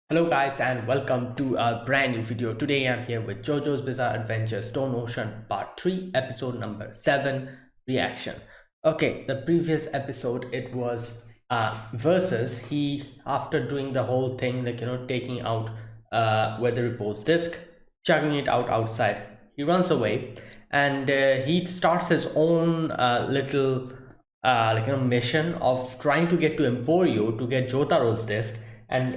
Hello guys and welcome to a brand new video. Today I'm here with JoJo's Bizarre Adventure Stone Ocean Part 3 episode number 7 reaction. Okay, the previous episode it was versus he after doing the whole thing taking out weather report's disc, chucking it out outside. He runs away and he starts his own little mission of trying to get to Emporio to get Jotaro's disc and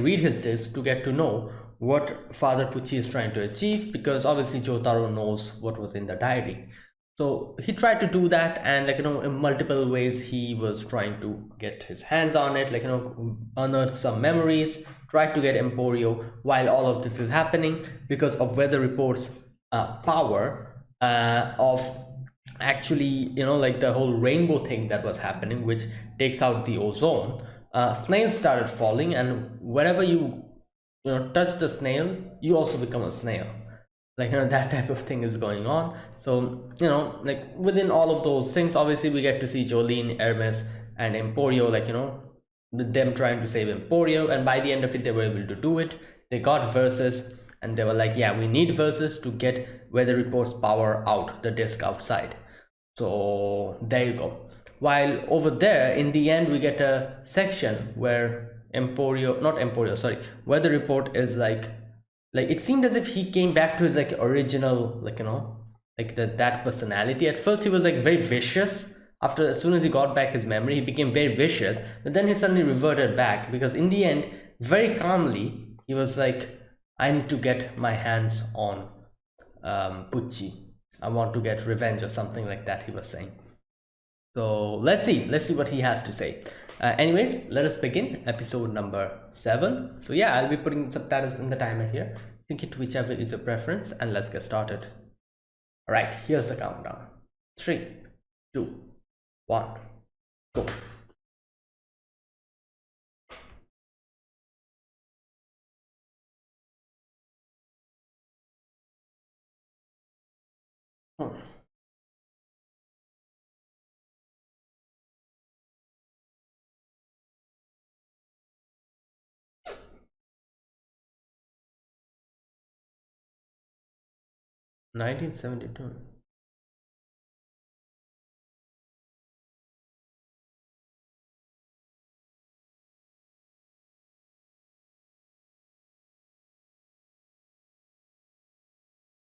read his disc to get to know what Father Pucci is trying to achieve, because obviously Jotaro knows what was in the diary. So he tried to do that, and in multiple ways he was trying to get his hands on it, unearth some memories, try to get Emporio while all of this is happening, because of weather reports power of actually the whole rainbow thing that was happening, which takes out the ozone. Snails started falling, and whenever you touch the snail, you also become a snail. That type of thing is going on. So within all of those things, obviously we get to see Jolene, Hermes, and Emporio, them trying to save Emporio, and by the end of it they were able to do it. They got verses, and they were like, yeah, we need verses to get weather reports power out the disk outside. So there you go. While over there in the end we get a section where Emporio, not Emporio, sorry, weather report is like it seemed as if he came back to his original, that personality. At first he was very vicious. After, as soon as he got back his memory, he became very vicious, but then he suddenly reverted back, because in the end, very calmly, he was like, I need to get my hands on Pucci. I want to get revenge or something like that, he was saying. So let's see what he has to say. Anyways, let us begin episode number 7. So yeah, I'll be putting subtitles in the timer here. Sync it to whichever is your preference, and let's get started. All right, here's the countdown. 3, 2, 1, go. Hmm. 1972.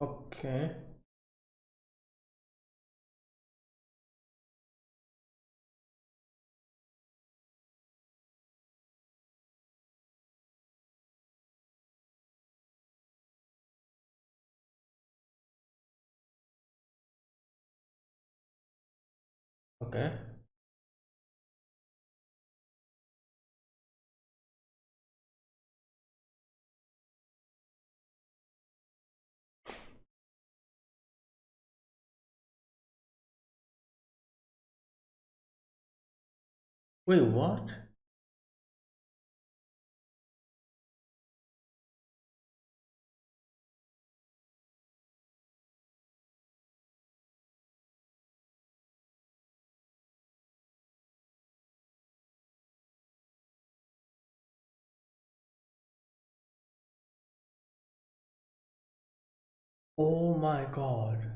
Okay. Okay. Wait, what? Oh my god.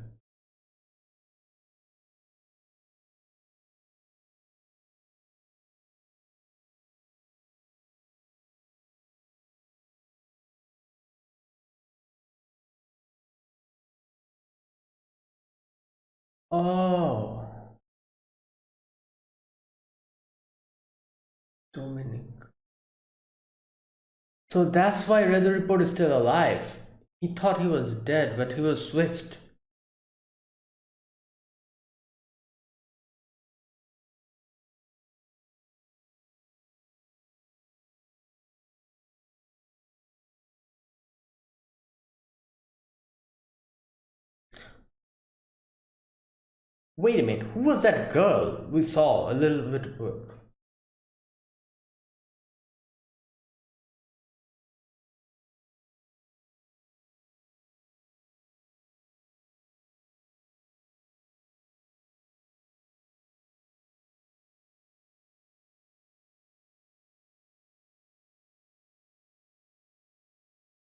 Oh, Dominic. So that's why Red Report is still alive. He thought he was dead, but he was switched. Wait a minute, who was that girl we saw a little bit?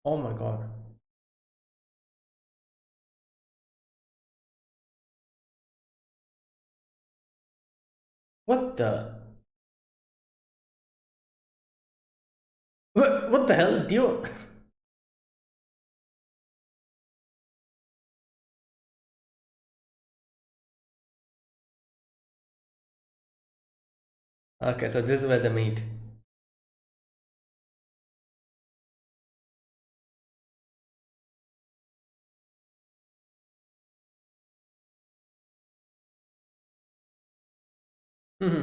Oh my god. What the? What the hell? Do you? Okay, so this is where they meet. Hmm.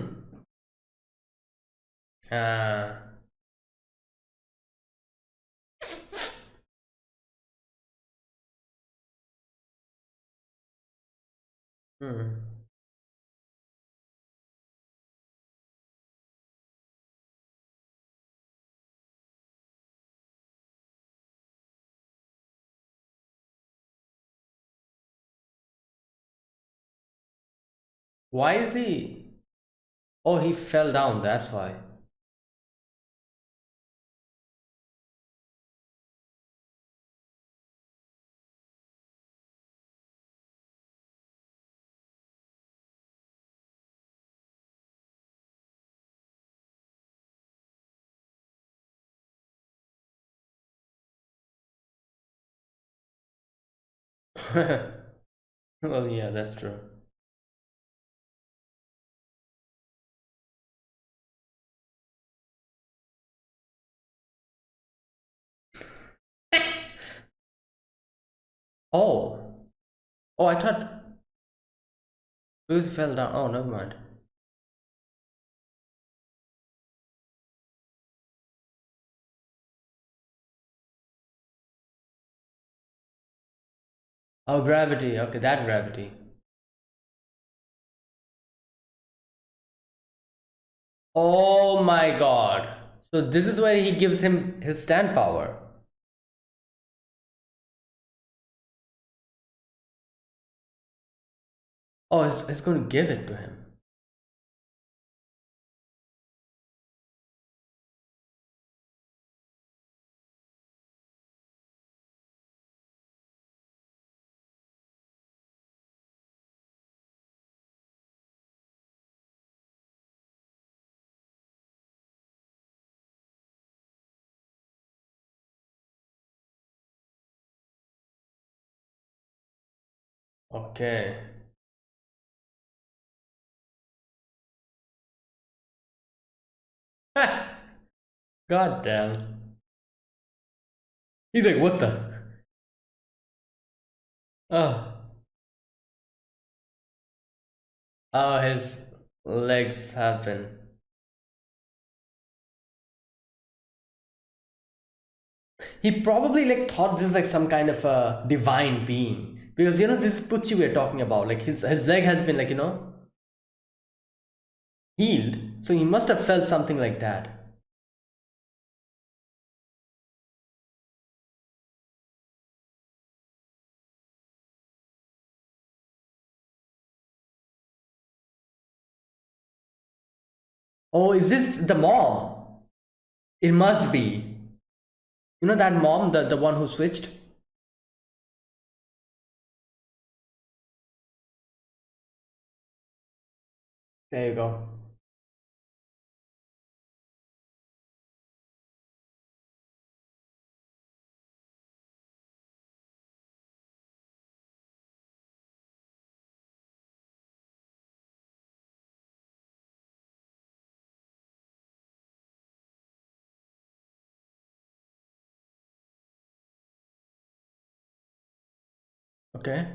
Ah. Hmm. Why is he? Oh, he fell down. That's why. Well, yeah, that's true. Oh. Oh, I thought Bruce fell down. Oh, never mind. Oh, gravity. Okay, that gravity. Oh my god. So this is where he gives him his stand power. Oh, it's going to give it to him. Okay. God damn. He's like, what the? Oh. Oh, his legs have been. He probably like thought this is like some kind of a divine being. Because this is Pucci we're talking about. Like his leg has been like, healed. So he must have felt something like that. Oh, is this the mom? It must be. You know that mom, the one who switched? There you go. Okay.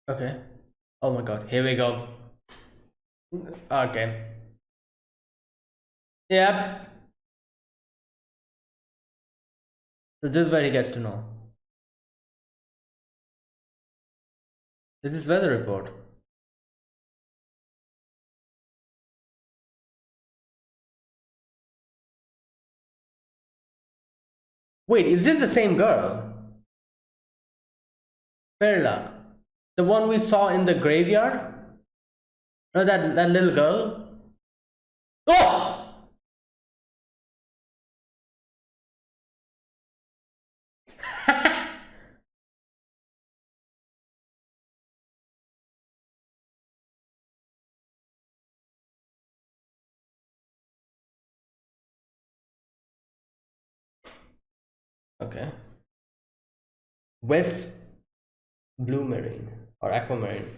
Okay. Oh my god. Here we go. Okay. Yep. So this is where he gets to know. This is weather report. Wait, is this the same girl? Perla. The one we saw in the graveyard? No, that little girl? Oh! Okay. West Blue Marine or Aquamarine.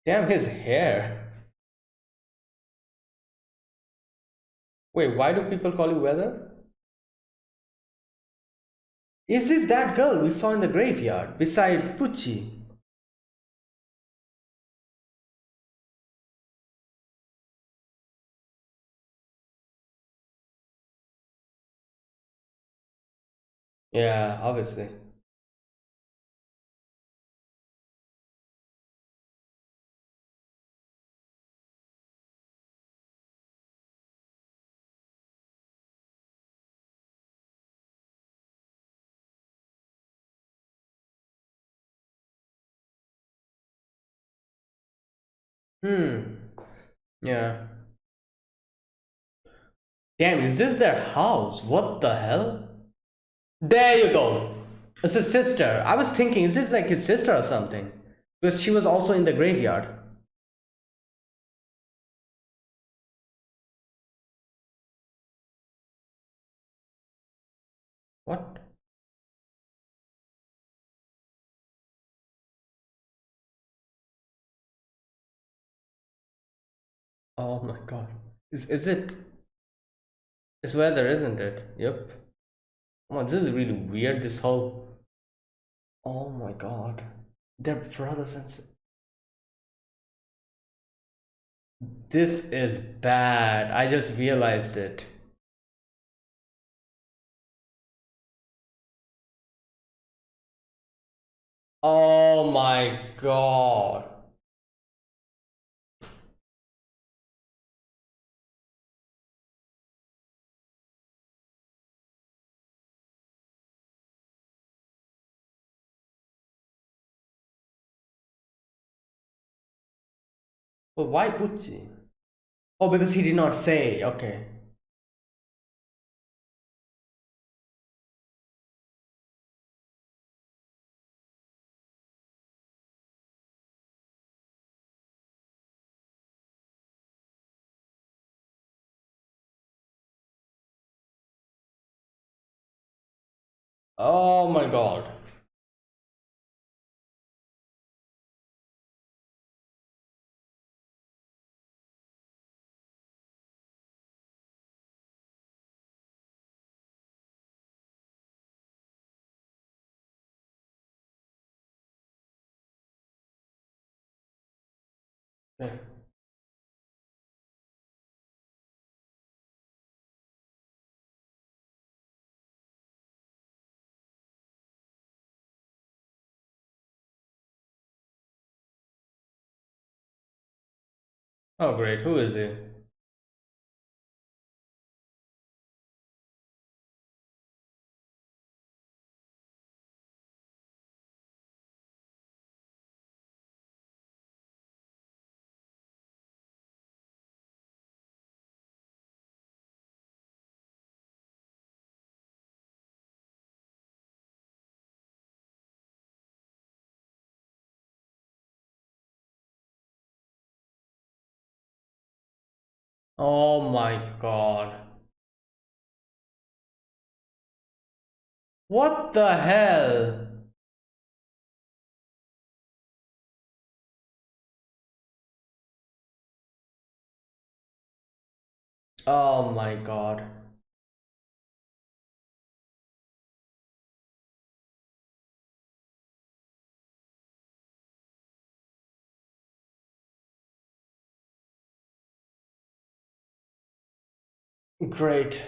Damn, his hair. Wait, why do people call you weather? Is this that girl we saw in the graveyard beside Pucci? Yeah, obviously. Hmm. Yeah. Damn, is this their house? What the hell? There you go. It's his sister. I was thinking, is this like his sister or something? Because she was also in the graveyard. What? Oh my god. Is it? It's weather, isn't it? Yep. Oh, this is really weird. This whole. Oh my god. They're brothers and. This is bad. I just realized it. Oh my god. But why Pucci? Oh, because he did not say. Okay. Oh my god. Yeah. Oh great. Who is he? Oh my god. What the hell? Oh my god. Great.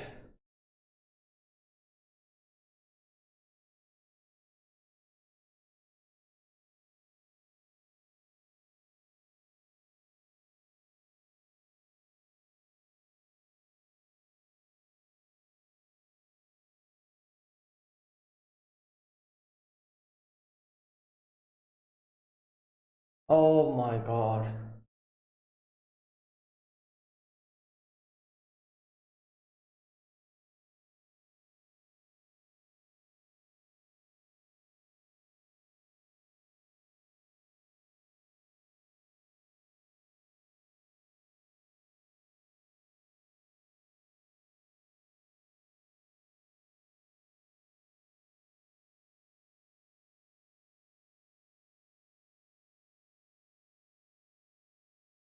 Oh my God.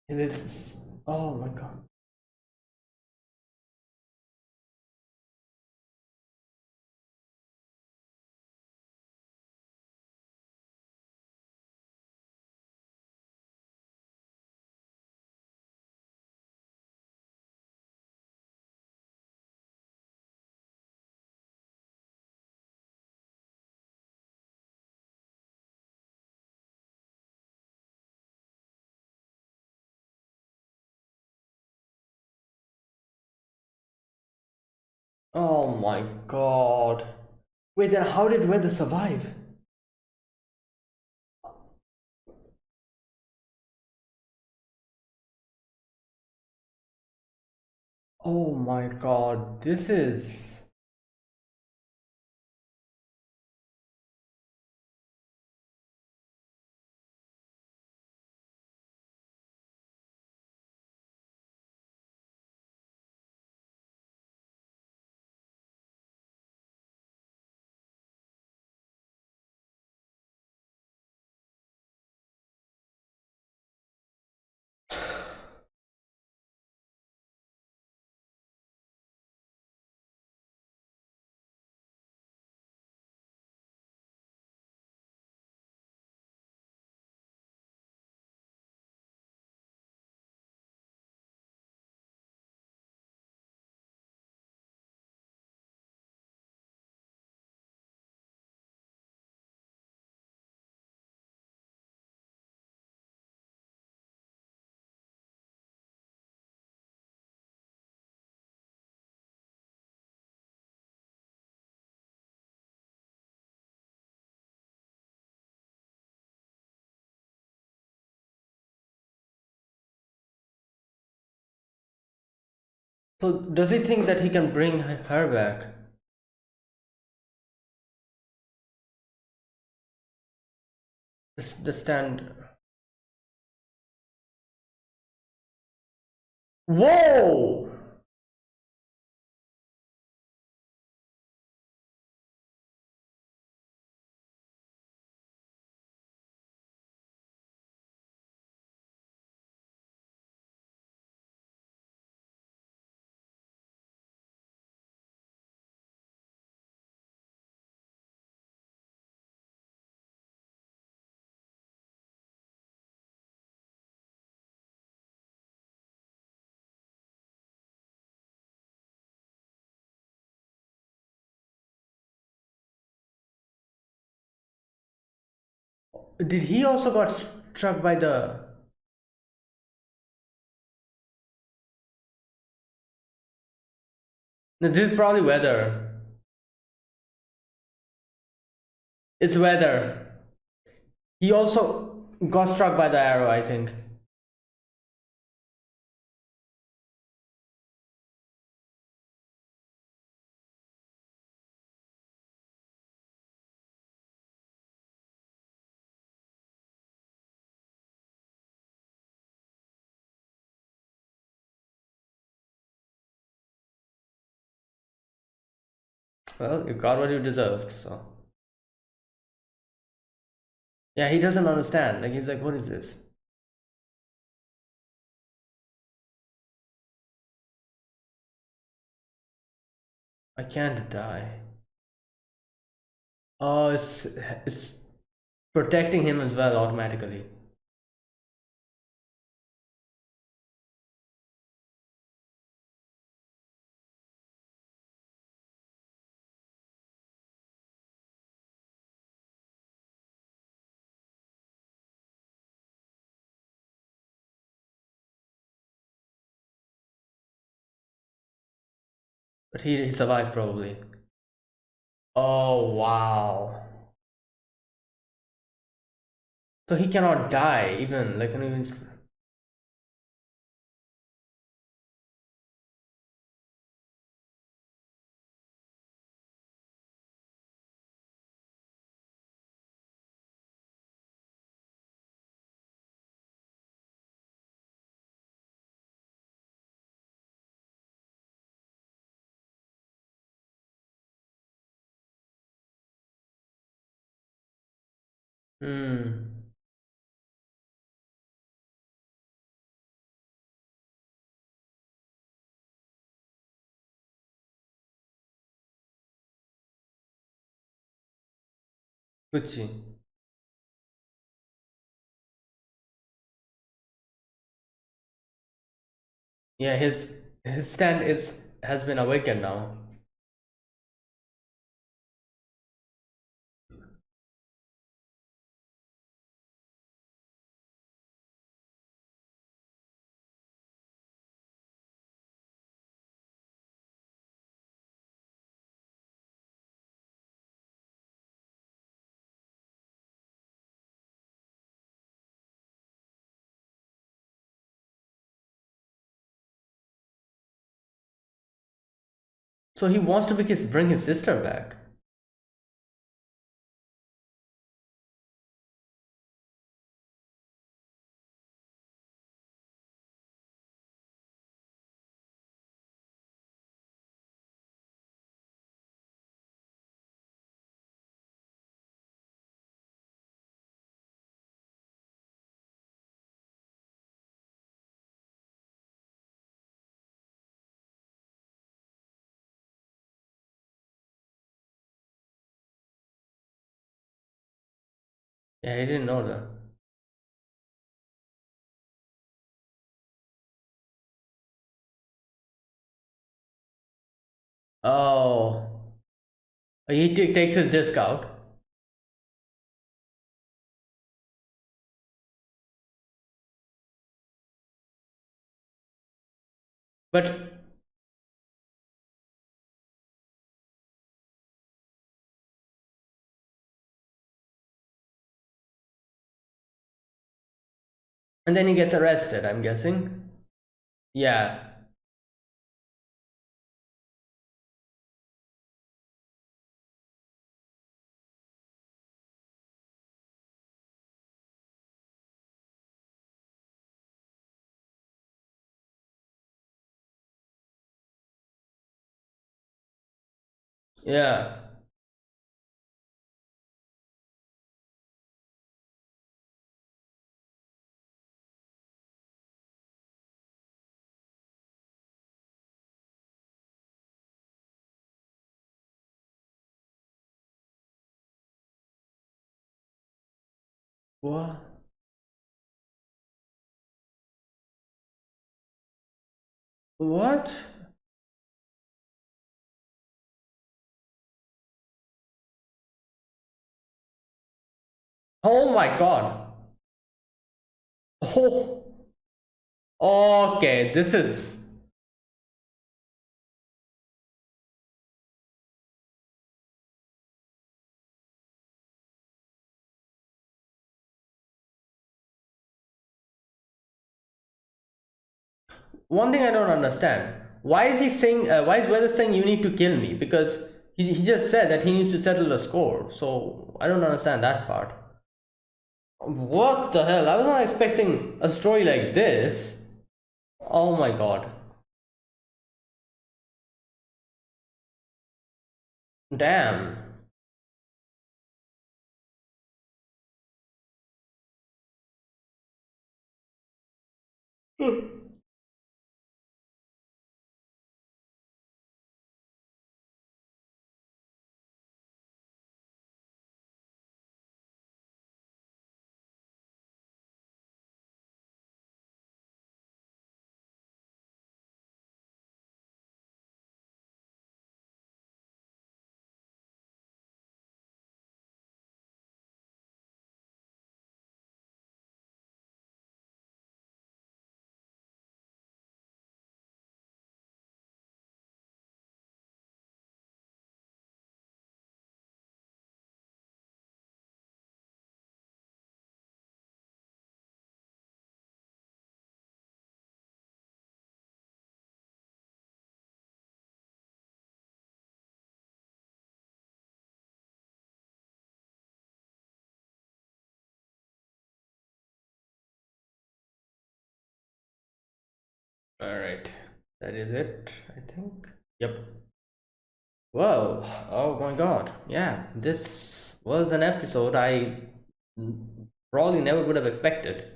Is this? Oh my God. Oh my God. Wait, then how did weather survive? Oh my God. This is. So does he think that he can bring her back? The stand. Whoa! Did he also got struck by the? No, this is probably weather. It's weather. He also got struck by the arrow, I think. Well, you got what you deserved, so. Yeah, he doesn't understand. Like, he's like, what is this? I can't die. Oh, it's protecting him as well automatically. But he survived probably. Oh wow. So he cannot die even like an even. Hmm. Gucci. Yeah, his stand is has been awakened now. So he wants to bring his sister back. Yeah, he didn't know that. Oh, he takes his disc out. But and then he gets arrested, I'm guessing. Yeah. Yeah. What? What? Oh my god. Oh. Okay, this is. One thing I don't understand. Why is he saying? Why is Weather saying you need to kill me? Because he just said that he needs to settle the score. So I don't understand that part. What the hell? I was not expecting a story like this. Oh my god. Damn. All right, that is it, I think. Yep. Whoa. Oh my god. Yeah, this was an episode I probably never would have expected.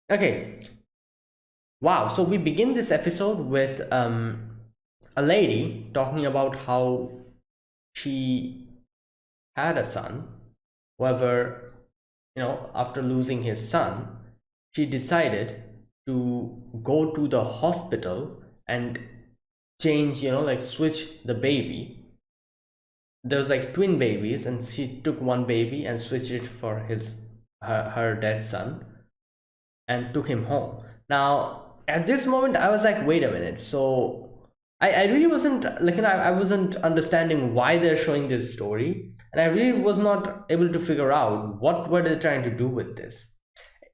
Okay. Wow. So we begin this episode with a lady talking about how she had a son. However, after losing his son, she decided to go to the hospital and change, like switch the baby. There was like twin babies, and she took one baby and switched it for her dead son and took him home. Now, at this moment, I was like, wait a minute. So I really wasn't like, I wasn't understanding why they're showing this story, and I really was not able to figure out what were they trying to do with this.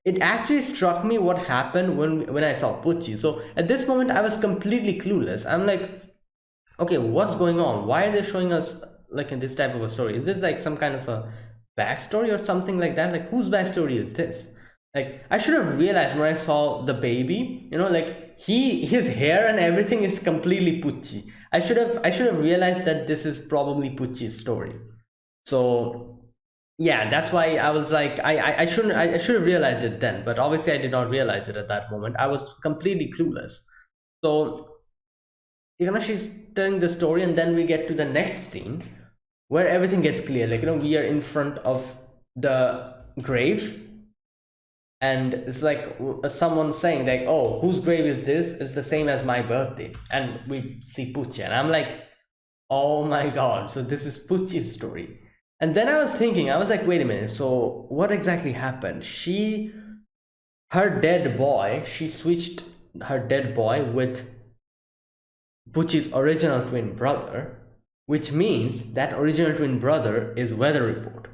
It actually struck me what happened when I saw Pucci. So at this moment, I was completely clueless. I'm like, okay, what's going on? Why are they showing us like in this type of a story? Is this like some kind of a backstory or something like that? Like, whose backstory is this? Like, I should have realized when I saw the baby, like his hair and everything is completely Pucci. I should have realized that this is probably Pucci's story. So yeah, that's why I was like, I shouldn't, I should have realized it then, but obviously I did not realize it at that moment. I was completely clueless. So she's telling the story, and then we get to the next scene where everything gets clear. Like, we are in front of the grave, and it's like someone saying like, oh, whose grave is this? It's the same as my birthday. And we see Pucci, and I'm like, oh my god, so this is Pucci's story. And then I was thinking, I was like, wait a minute, so what exactly happened? She switched her dead boy with Pucci's original twin brother, which means that original twin brother is Weather Report.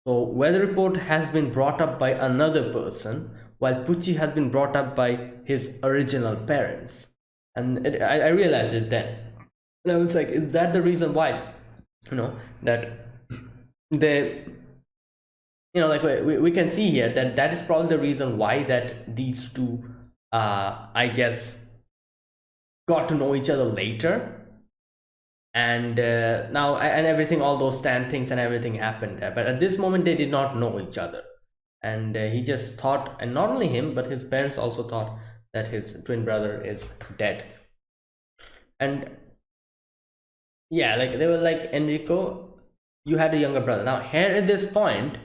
So Weather Report has been brought up by another person, while Pucci has been brought up by his original parents. And I realized it then. And I was like, is that the reason why, that they, like we can see here that is probably the reason why that these two, I guess, got to know each other later. And now and everything, all those stand things and everything happened there, but at this moment they did not know each other. And he just thought, and not only him but his parents also thought, that his twin brother is dead. And yeah, like they were like, Enrico, you had a younger brother. Now here at this point,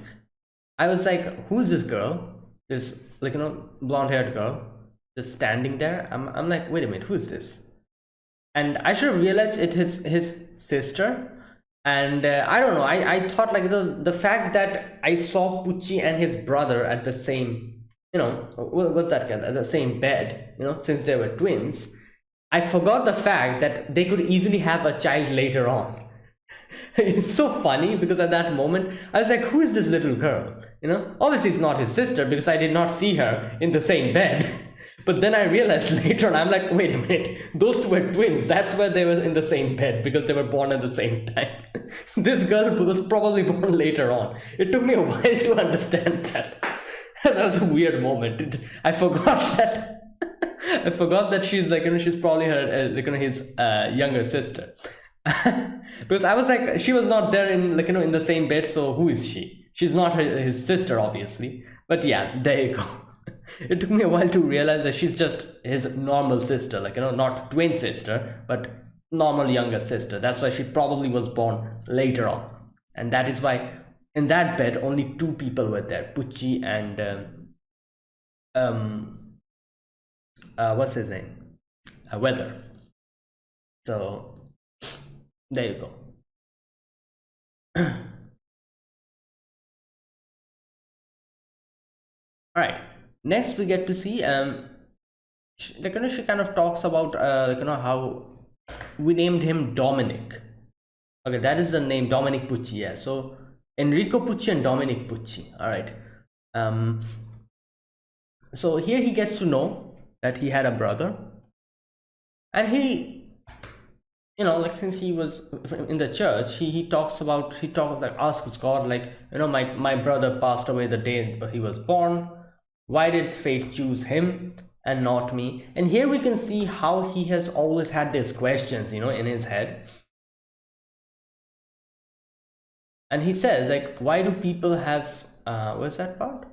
I was like, who's this girl, this like blonde haired girl just standing there? I'm like, wait a minute, who is this? And I should have realized it is his sister. And I don't know, I thought like the fact that I saw Pucci and his brother at the same, what's that at the same bed, since they were twins, I forgot the fact that they could easily have a child later on. It's so funny because at that moment I was like, who is this little girl? Obviously it's not his sister because I did not see her in the same bed. But then I realized later on, I'm like, wait a minute, those two were twins. That's why they were in the same bed, because they were born at the same time. This girl was probably born later on. It took me a while to understand that. That was a weird moment. I forgot that. I forgot that she's like, she's probably her, his younger sister. Because I was like, she was not there in in the same bed. So who is she? She's not his sister, obviously. But yeah, there you go. It took me a while to realize that she's just his normal sister, not twin sister, but normal younger sister. That's why she probably was born later on. And that is why in that bed only two people were there, Pucci and what's his name, Weather. So there you go. All right, next we get to see she kind of talks about how we named him Dominic. Okay, that is the name, Dominic Pucci. Yeah, so Enrico Pucci and Dominic Pucci. All right. So here he gets to know that he had a brother, and he, since he was in the church, he talks like, asks God, like, my brother passed away the day he was born. Why did fate choose him? and not me. And here we can see how he has always had these questions, in his head. And he says, like, why do people have what's that part?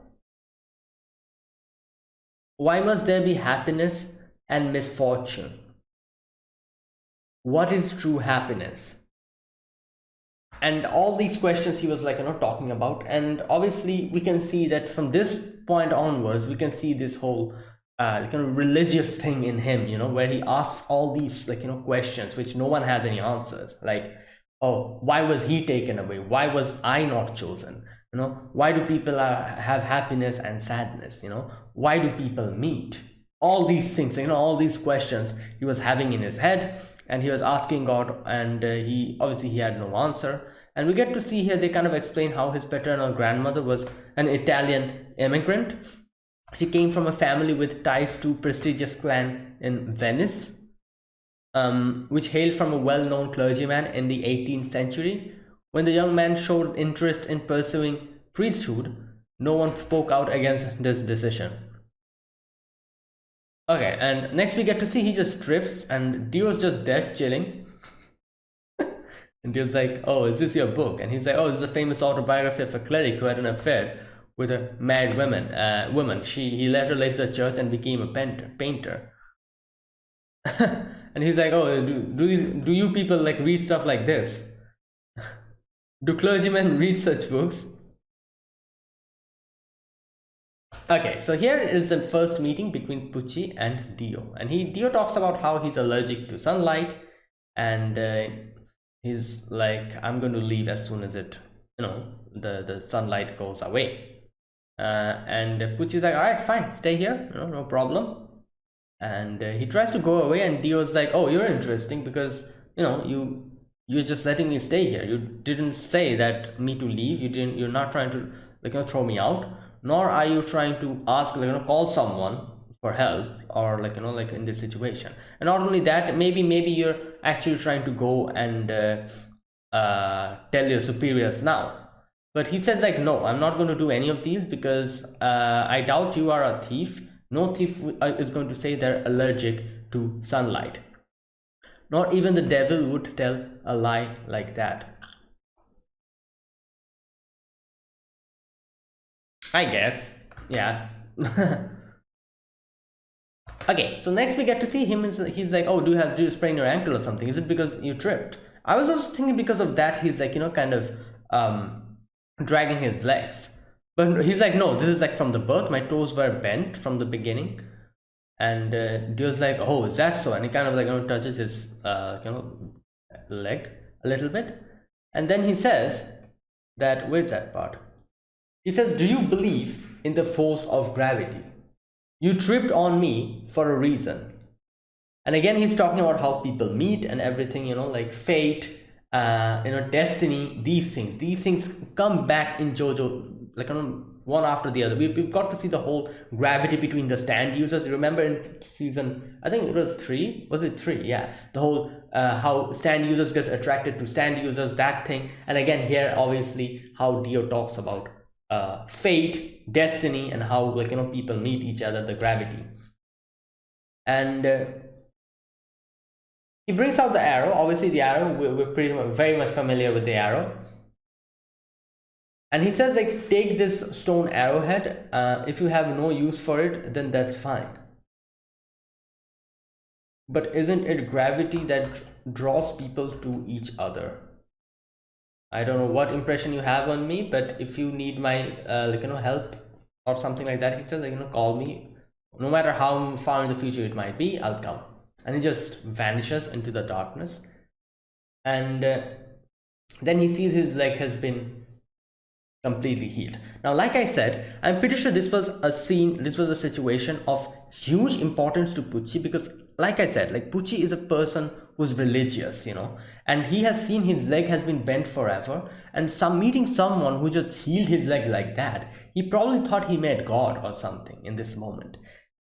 Why must there be happiness and misfortune? What is true happiness? And all these questions he was like, talking about. And obviously we can see that from this point onwards, we can see this whole kind of religious thing in him, where he asks all these questions which no one has any answers, like, oh, why was he taken away? Why was I not chosen? Why do people have happiness and sadness? Why do people meet? All these things, all these questions he was having in his head, and he was asking God, and he had no answer. And we get to see here, they kind of explain how his paternal grandmother was an Italian immigrant. She came from a family with ties to prestigious clan in Venice, which hailed from a well-known clergyman in the 18th century. When the young man showed interest in pursuing priesthood, no one spoke out against this decision. Okay, and next we get to see he just trips, and Dio's just there chilling. And Dio's like, oh, is this your book? And he's like, oh, this is a famous autobiography of a cleric who had an affair with a married woman. He later left the church and became a painter. And he's like, oh, do you people like read stuff like this? Do clergymen read such books? Okay, so here is the first meeting between Pucci and Dio, and Dio talks about how he's allergic to sunlight, and he's like, I'm going to leave as soon as the sunlight goes away. And Pucci's like, all right, fine, stay here, no problem. And he tries to go away, and Dio's like, oh, you're interesting because you're just letting me stay here. You didn't say that me to leave. You're not trying to throw me out, nor are you trying to ask call someone for help, or in this situation. And not only that, maybe you're actually trying to go and tell your superiors now. But he says like, no, I'm not going to do any of these, because I doubt you are a thief. No thief is going to say they're allergic to sunlight. Not even the devil would tell a lie like that, I guess. Yeah. Okay, so next we get to see him. He's like, oh, do you sprain your ankle or something? Is it because you tripped? I was also thinking because of that he's like, kind of dragging his legs. But he's like, no, this is like from the birth. My toes were bent from the beginning. And Dio's like, oh, is that so? And he kind of like touches his leg a little bit. And then he says that, where's that part? He says, do you believe in the force of gravity? You tripped on me for a reason. And again, he's talking about how people meet and everything, like fate, destiny, these things come back in JoJo, like one after the other. We've got to see the whole gravity between the stand users. You remember in season, I think it was 3, was it 3? Yeah, the whole how stand users get attracted to stand users, that thing. And again here, obviously, how Dio talks about fate, destiny, and how people meet each other, the gravity. And he brings out the arrow. Obviously the arrow, we're very much familiar with the arrow. And he says like, take this stone arrowhead. If you have no use for it, then that's fine. But isn't it gravity that draws people to each other? I don't know what impression you have on me, but if you need my help or something like that, he says like, call me. No matter how far in the future it might be, I'll come. And he just vanishes into the darkness. And then he sees his leg has been completely healed. Now, like I said, I'm pretty sure this was a situation of huge importance to Pucci, because like I said, like Pucci is a person who's religious, and he has seen his leg has been bent forever, and meeting someone who just healed his leg like that, he probably thought he met God or something in this moment.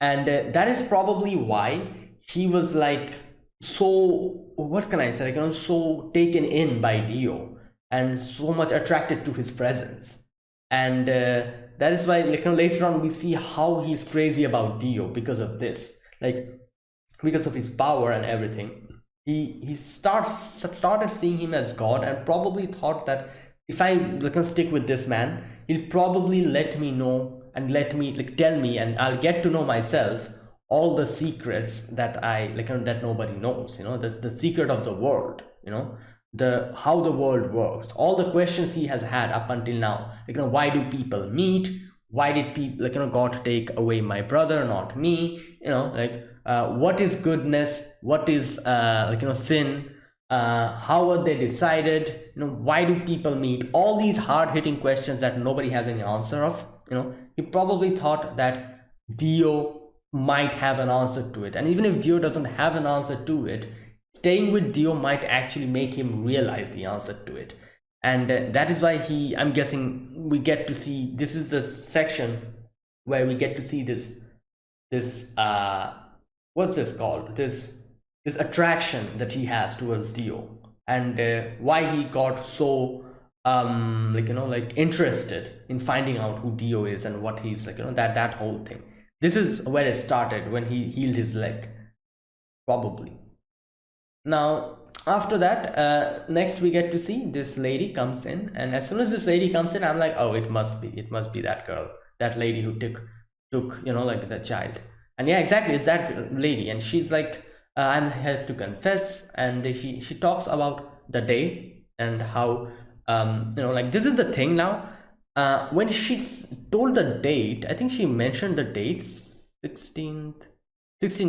And that is probably why he was like, so what can I say, so taken in by Dio and so much attracted to his presence. And that is why, like, later on we see how he's crazy about Dio because of this, like because of his power and everything. He started seeing him as God, and probably thought that if I, like, stick with this man, he'll probably let me know and let me, like, tell me, and I'll get to know myself all the secrets that I, like, that nobody knows. That's the secret of the world. The how the world works, all the questions he has had up until now, like, why do people meet, why did people, like, God take away my brother, not me, like, what is goodness, what is, like, sin, how are they decided, why do people meet, all these hard-hitting questions that nobody has any answer of. He probably thought that Dio might have an answer to it, and even if Dio doesn't have an answer to it, staying with Dio might actually make him realize the answer to it. And that is why I'm guessing we get to see, this is the section where we get to see this what's this called, this attraction that he has towards Dio, and why he got so like, like, interested in finding out who Dio is and what he's, like, that whole thing. This is where it started, when he healed his leg, probably. Now after that, next we get to see this lady comes in, and as soon as this lady comes in, I'm like, oh, it must be that girl, that lady who took like, the child. And yeah, exactly, it's that lady. And she's like, I'm here to confess, and she talks about the day and how, like, this is the thing now. When she told the date, I think she mentioned the date 16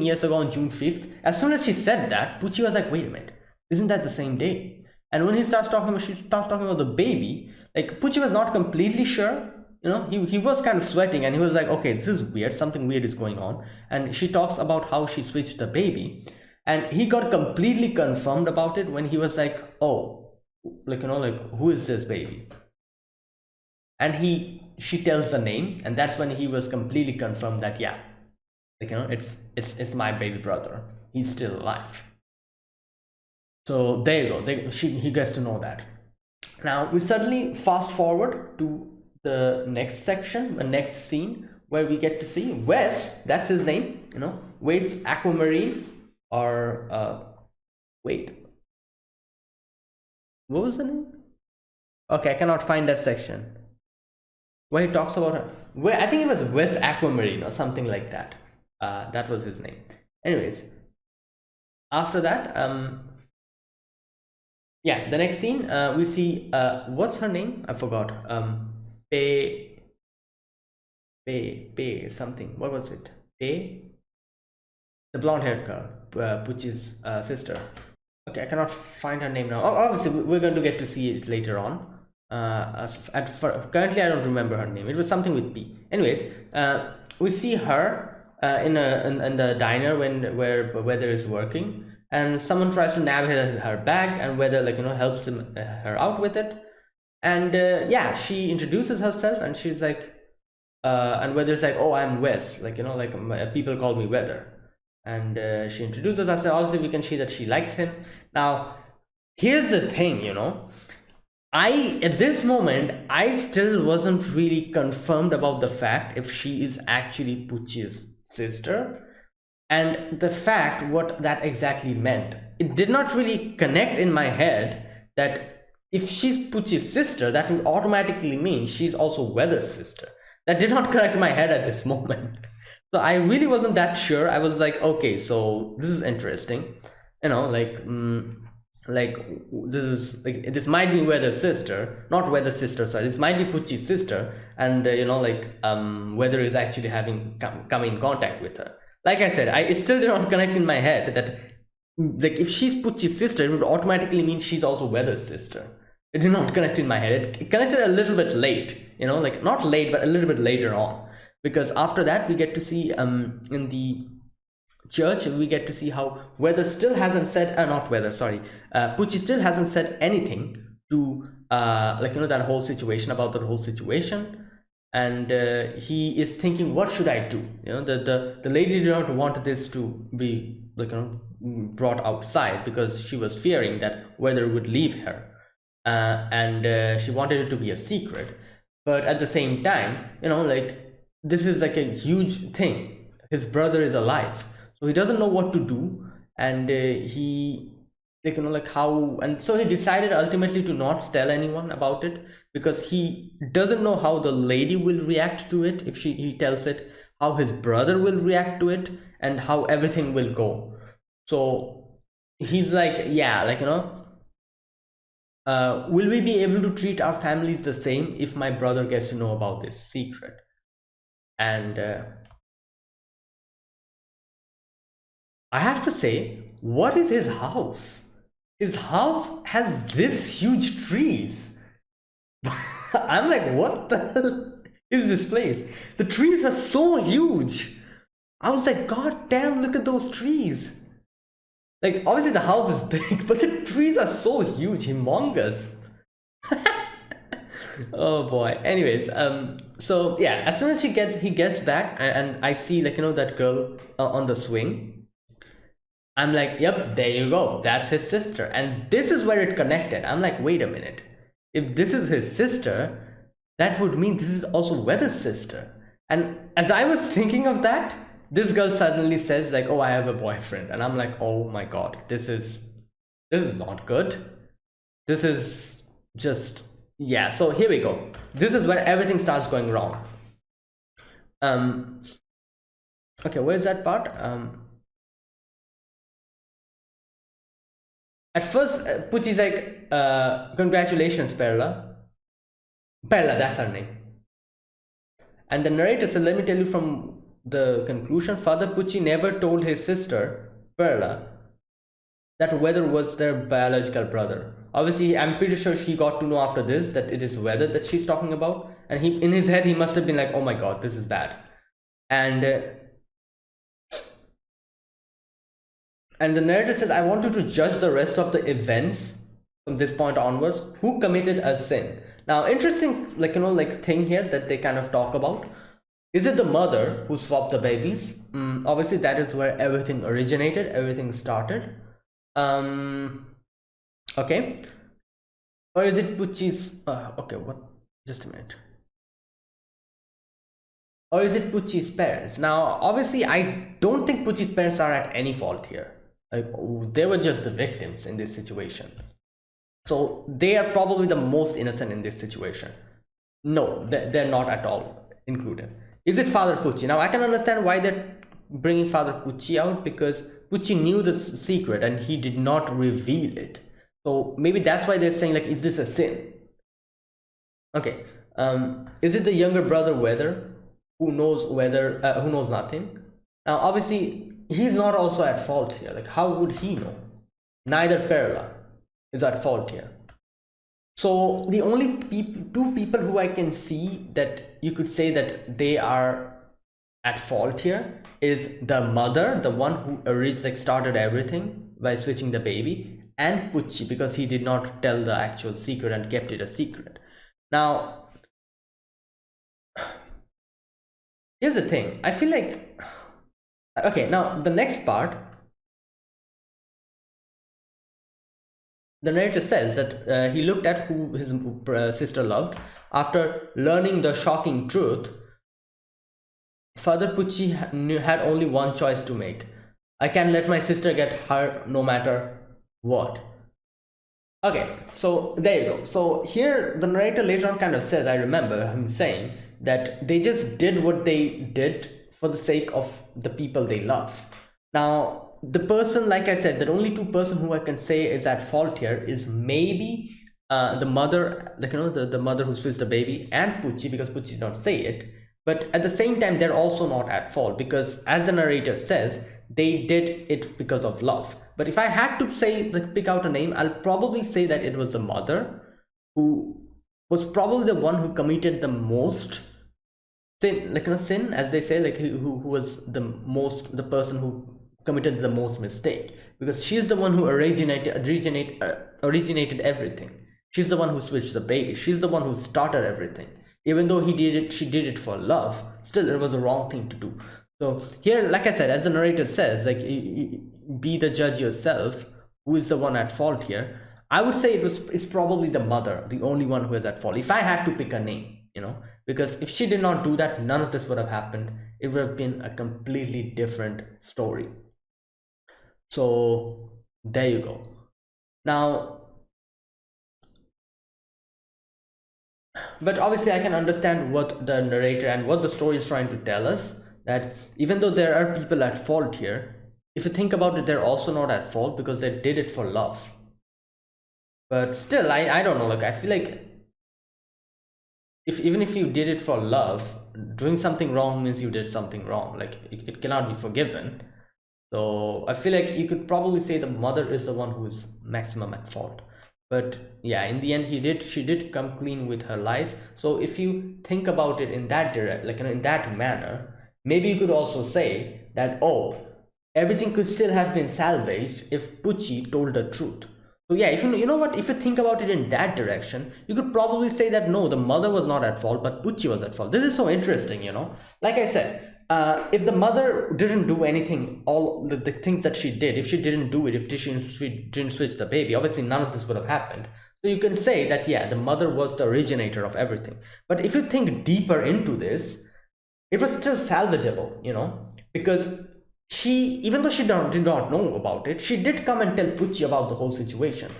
years ago on June 5th. As soon as she said that, Pucci was like, wait a minute, isn't that the same day? And when she starts talking about the baby, like, Pucci was not completely sure. He was kind of sweating, and he was like, okay, this is weird, something weird is going on. And she talks about how she switched the baby, and he got completely confirmed about it when he was like, oh, like, like, who is this baby? And she tells the name, and that's when he was completely confirmed that, yeah, like, it's my baby brother, he's still alive. So there you go, he gets to know that. Now we suddenly fast forward to the next section, the next scene, where we get to see Wes, that's his name, Wes Aquamarine, or wait, what was the name? Okay, I cannot find that section where he talks about her. I think it was Wes Aquamarine or something like that. That was his name. Anyways, after that, yeah, the next scene, we see, what's her name? I forgot. Pei something. What was it? Pei? The blonde-haired girl, Pucci's sister. Okay, I cannot find her name now. Obviously, we're going to get to see it later on. Currently, I don't remember her name. It was something with P. Anyways, we see her in the diner where Weather is working, and someone tries to nab her bag, and Weather, like, helps her out with it. And yeah, she introduces herself, and she's like, and Weather's like, oh, I'm Wes, like, like, people call me Weather. And she introduces herself. Also, we can see that she likes him. Now here's the thing, at this moment, I still wasn't really confirmed about the fact if she is actually Pucci's sister, and the fact what that exactly meant. It did not really connect in my head that if she's Pucci's sister, that would automatically mean she's also Weather's sister. That did not connect in my head at this moment. So I really wasn't that sure. I was like, okay, so this is interesting, like, this is, like, this might be Weather's sister, not Weather's sister, sorry, this might be Pucci's sister, and like, Weather is actually having come in contact with her. Like I said, it still did not connect in my head that, like, if she's Pucci's sister, it would automatically mean she's also Weather's sister. It did not connect in my head. It connected a little bit late, like, not late, but a little bit later on, because after that we get to see, in the church, we get to see how Weather still hasn't said, not Weather, sorry, Pucci still hasn't said anything to, like, that whole situation, about that whole situation. And he is thinking, what should I do? The lady did not want this to be, like, brought outside, because she was fearing that Weather would leave her, and she wanted it to be a secret. But at the same time, like, this is like a huge thing. His brother is alive, so he doesn't know what to do. And he, like, like how, and so he decided ultimately to not tell anyone about it, because he doesn't know how the lady will react to it if he tells it, how his brother will react to it, and how everything will go. So he's like, yeah, like, will we be able to treat our families the same if my brother gets to know about this secret? And I have to say, what is his house? His house has this huge trees. I'm like, what the hell is this place? The trees are so huge. I was like, God damn, look at those trees. Like, obviously the house is big, but the trees are so huge, humongous. Oh boy. Anyways, so yeah, as soon as he gets back, and I see, like, that girl on the swing, I'm like, yep, there you go, that's his sister. And this is where it connected. I'm like, wait a minute, if this is his sister, that would mean this is also Weather's sister. And as I was thinking of that, this girl suddenly says, like, oh, I have a boyfriend. And I'm like, oh my god, this is not good. This is just, yeah. So here we go. This is where everything starts going wrong. Okay, where's that part? At first, Pucci's like, congratulations, Perla. Perla, that's her name. And the narrator said, let me tell you from the conclusion, Father Pucci never told his sister, Perla, that Weather was their biological brother. Obviously, I'm pretty sure she got to know after this that it is Weather that she's talking about. And he, in his head, he must have been like, oh my god, this is bad. And the narrator says, I want you to judge the rest of the events from this point onwards. Who committed a sin? Now, interesting, like, like thing here that they kind of talk about. Is it the mother who swapped the babies? Obviously, that is where everything originated, everything started. Okay. Or is it Pucci's? Okay, what? Just a minute. Or is it Pucci's parents? Now, obviously, I don't think Pucci's parents are at any fault here. Like, they were just the victims in this situation. So they are probably the most innocent in this situation. No, they're not at all included. Is it Father Pucci? Now I can understand why they're bringing Father Pucci out, because Pucci knew the secret and he did not reveal it. So maybe that's why they're saying, like, is this a sin? Okay. Is it the younger brother Weather who knows who knows nothing? Now obviously he's not also at fault here. Like, how would he know? Neither Perla is at fault here. So the only two people who I can see that you could say that they are at fault here is the mother, the one who originally started everything by switching the baby, and Pucci, because he did not tell the actual secret and kept it a secret. Now, here's the thing. I feel like, okay, now the next part, the narrator says that he looked at who his sister loved. After learning the shocking truth, Father Pucci had only one choice to make. I can't let my sister get hurt no matter what. Okay, so there you go. So here the narrator later on kind of says, I remember him saying that they just did what they did for the sake of the people they love. Now, the person, like I said, the only two person who I can say is at fault here is maybe the mother, like, the mother who switched the baby, and Pucci, because Pucci did not say it. But at the same time, they're also not at fault, because as the narrator says, they did it because of love. But if I had to say, like, pick out a name, I'll probably say that it was the mother, who was probably the one who committed the most sin, like, sin, as they say, like, who was the person who committed the most mistake, because she's the one who originated everything. She's the one who switched the baby. She's the one who started everything. Even though she did it for love, still it was a wrong thing to do. So here, like I said, as the narrator says, like, be the judge yourself. Who is the one at fault here? I would say it's probably the mother, the only one who is at fault, if I had to pick a name. because if she did not do that, none of this would have happened. It would have been a completely different story. So there you go. Now, but obviously I can understand what the narrator and what the story is trying to tell us, that even though there are people at fault here, if you think about it, they're also not at fault because they did it for love. But still, I don't know, like I feel like even if you did it for love, doing something wrong means you did something wrong. Like it cannot be forgiven. So I feel like you could probably say the mother is the one who is maximum at fault. But yeah, in the end, she did come clean with her lies. So if you think about it in that direct, like in that manner, maybe you could also say that, oh, everything could still have been salvaged if Pucci told the truth. So yeah, if you know what, if you think about it in that direction, you could probably say that no, the mother was not at fault, but Pucci was at fault. This is so interesting, Like I said, if the mother didn't do anything, all the things that she did, if she didn't do it, if she didn't switch the baby, obviously none of this would have happened. So you can say that, yeah, the mother was the originator of everything. But if you think deeper into this, it was still salvageable, because she, even though she did not know about it, she did come and tell Pucci about the whole situation.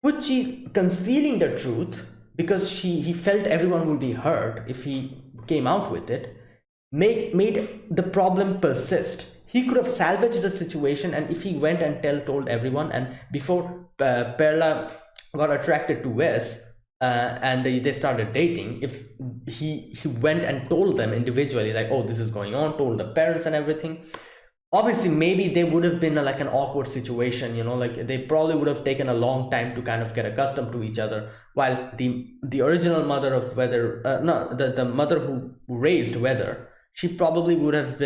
Pucci concealing the truth because he felt everyone would be hurt if he came out with it, made the problem persist. He could have salvaged the situation, and if he went and told everyone, and before Perla got attracted to Wes, and they started dating, if he went and told them individually, like, oh, this is going on, told the parents and everything, obviously maybe they would have been like an awkward situation, like they probably would have taken a long time to kind of get accustomed to each other, while the original mother of Weather, the mother who raised Weather, she probably would have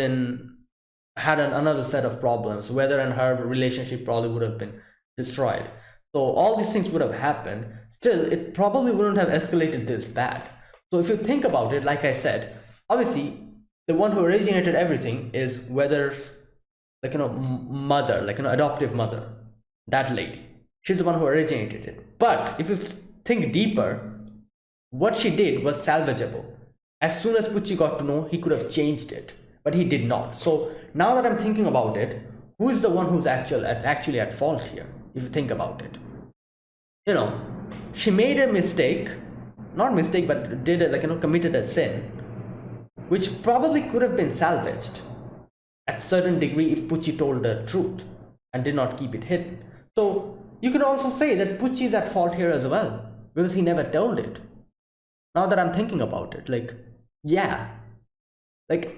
had another set of problems. Weather and her relationship probably would have been destroyed. So all these things would have happened. Still, it probably wouldn't have escalated this bad. So if you think about it, like I said, obviously the one who originated everything is Weather's, mother, adoptive mother, that lady. She's the one who originated it. But if you think deeper, what she did was salvageable. As soon as Pucci got to know, he could have changed it, but he did not. So now that I'm thinking about it, who is the one who's actually at fault here? If you think about it, she made a mistake, not mistake, but did committed a sin, which probably could have been salvaged at certain degree if Pucci told the truth and did not keep it hidden. So you could also say that Pucci is at fault here as well, because he never told it. Now that I'm thinking about it, yeah,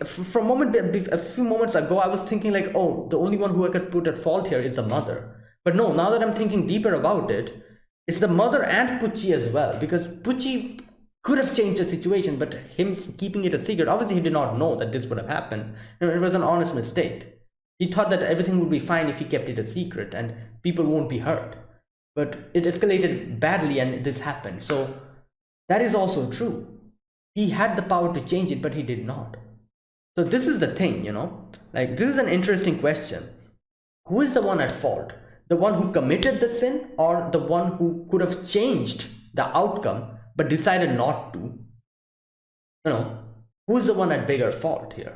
from a few moments ago, I was thinking oh, the only one who I could put at fault here is the mother. But no, now that I'm thinking deeper about it, it's the mother and Pucci as well, because Pucci could have changed the situation, but him keeping it a secret, obviously he did not know that this would have happened. It was an honest mistake. He thought that everything would be fine if he kept it a secret and people won't be hurt. But it escalated badly and this happened. So that is also true. He had the power to change it, but he did not. So this is the thing, this is an interesting question. Who is the one at fault? The one who committed the sin, or the one who could have changed the outcome but decided not to? Who's the one at bigger fault here?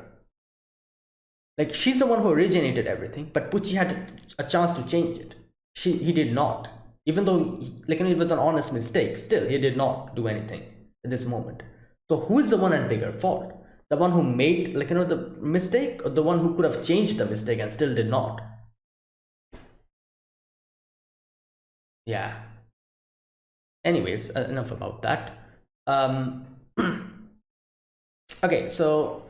She's the one who originated everything, but Pucci had a chance to change it. He did not. Even though it was an honest mistake, still he did not do anything at this moment. So who is the one at bigger fault? The one who made the mistake, or the one who could have changed the mistake and still did not? Yeah. Anyways, enough about that. Okay, so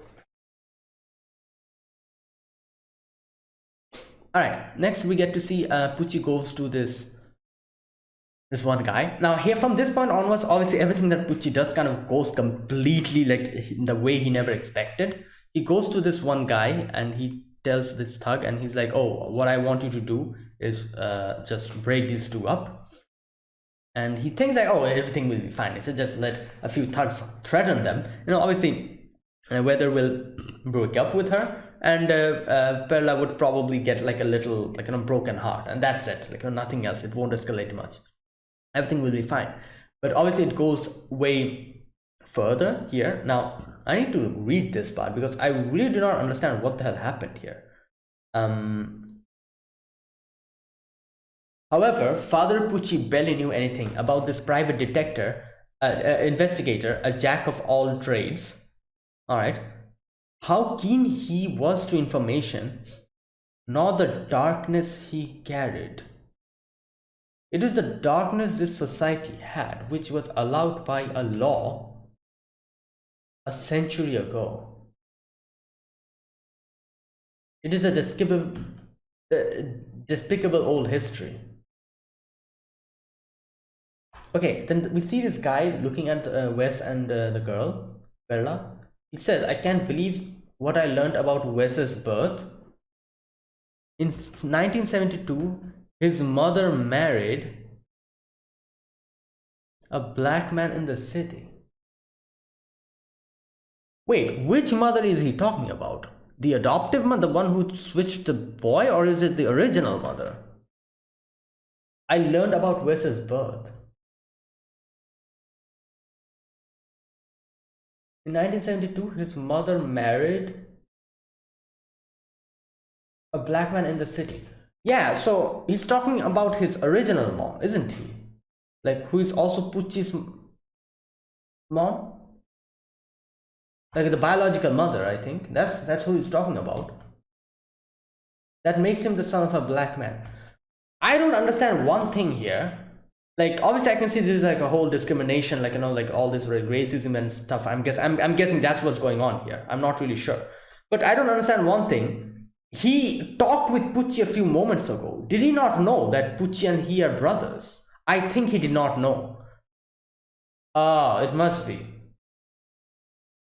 all right, next we get to see Pucci goes to this one guy. Now here, from this point onwards, obviously everything that Pucci does kind of goes completely in the way he never expected. He goes to this one guy and he tells this thug, and he's like, oh, what I want you to do is just break these two up. And he thinks oh, everything will be fine if you just let a few thugs threaten them. Obviously Weather will break up with her, and Perla would probably get a little broken heart, and that's it. Nothing else. It won't escalate much. Everything will be fine. But obviously it goes way further here. Now, I need to read this part because I really do not understand what the hell happened here. However, Father Pucci barely knew anything about this private detector, investigator, a jack of all trades. All right. How keen he was to information, nor the darkness he carried. It is the darkness this society had, which was allowed by a law a century ago. It is a despicable old history. Okay, then we see this guy looking at Wes and the girl, Bella. He says, I can't believe what I learned about Wes's birth. In 1972, his mother married a black man in the city. Wait, which mother is he talking about? The adoptive mother, the one who switched the boy, or is it the original mother? I learned about Wes's birth. In 1972, his mother married a black man in the city. Yeah, so he's talking about his original mom, isn't he? Like, who is also Pucci's mom? Like the biological mother, I think. That's who he's talking about. That makes him the son of a black man. I don't understand one thing here. Like, obviously I can see this is like a whole discrimination, like, you know, like all this racism and stuff. I'm guessing that's what's going on here. I'm not really sure. But I don't understand one thing. He talked with Pucci a few moments ago. Did he not know that Pucci and he are brothers? I think he did not know. Ah, it must be.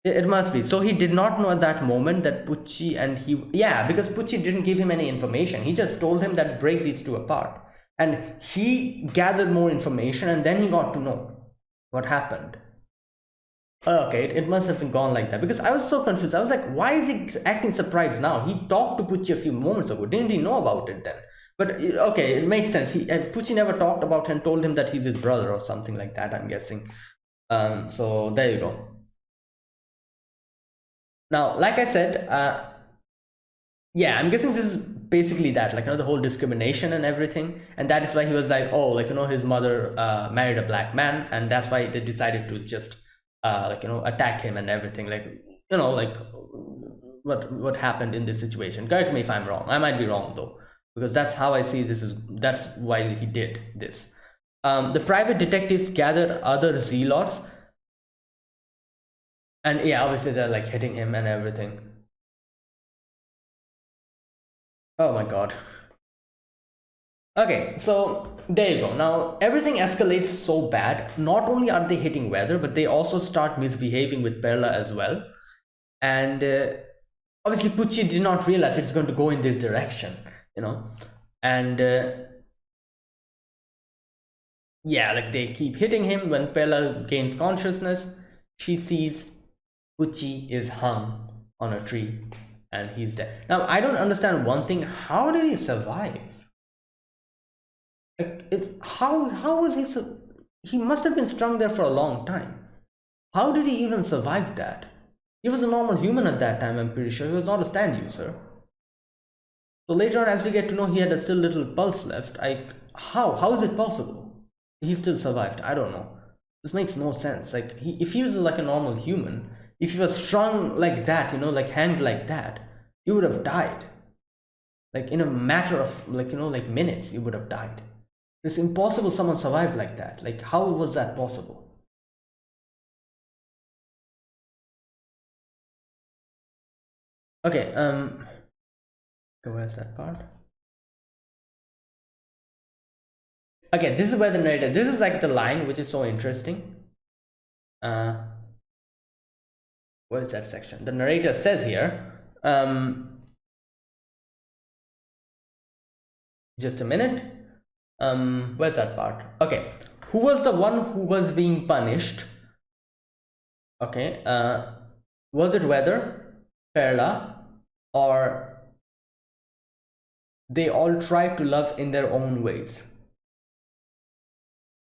It must be. So he did not know at that moment that Pucci and he... Yeah, because Pucci didn't give him any information. He just told him that break these two apart. And he gathered more information and then he got to know what happened. Okay, it must have been gone like that. Because I was so confused. I was like, why is he acting surprised now? He talked to Pucci a few moments ago. Didn't he know about it then? But okay, it makes sense. Pucci never talked about him, told him that he's his brother or something like that, I'm guessing. So there you go. Now, like I said, yeah, I'm guessing this is basically that, like, you know, the whole discrimination and everything. And that is why he was like, oh, like, you know, his mother married a black man. And that's why they decided to just, like, you know, attack him and everything. Like, you know, like what happened in this situation. Correct me if I'm wrong. I might be wrong, though, because that's how I see this is, that's why he did this. The private detectives gathered other zealots. And yeah, obviously they're like hitting him and everything. Oh my god. Okay, so there you go. Now everything escalates so bad. Not only are they hitting Weather, but they also start misbehaving with Perla as well. And obviously Pucci did not realize it's going to go in this direction, you know. And yeah, like they keep hitting him. When Perla gains consciousness, she sees Pucci is hung on a tree and he's dead. Now, I don't understand one thing. How did he survive? Like, how was he must have been strung there for a long time. How did he even survive that? He was a normal human at that time, I'm pretty sure. He was not a stand user. So later on, as we get to know, he had a still little pulse left. How is it possible? He still survived. I don't know. This makes no sense. Like, if he was like a normal human, if he was strung like that, you know, like hanged like that, you would have died. Like in a matter of, like, you know, like minutes, you would have died. It's impossible someone survived like that. Like, how was that possible? Okay, where's that part? Okay, this is where the narrator, this is like the line which is so interesting. What is that section? The narrator says here, just a minute. Where's that part? Okay, who was the one who was being punished? Okay, was it Weather, Perla, or they all tried to love in their own ways?